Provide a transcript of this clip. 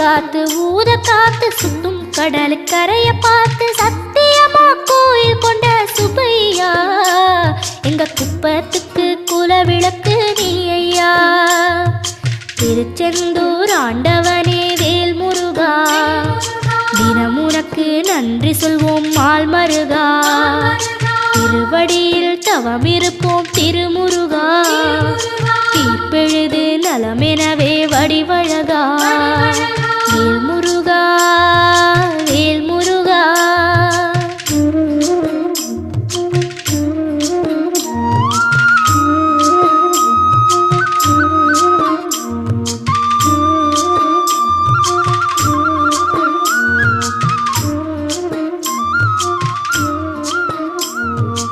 காத்து ஊத காத்து சுத்தும் கடலுக்கரைய பார்த்து சத்தியமா கோயில் கொண்ட சுப்பையா எங்க குப்பத்துக்கு குலவிளக்கு நீ ஐயா. திருச்செந்தூர் ஆண்டவனே வேல் முருகா தினம் உனக்கு நன்றி சொல்வோம் மால் மருகா. திருவடியில் தவம் இருப்போம் திருமுருகா தீப்பெழுது நலமெனவே வடிவழகா.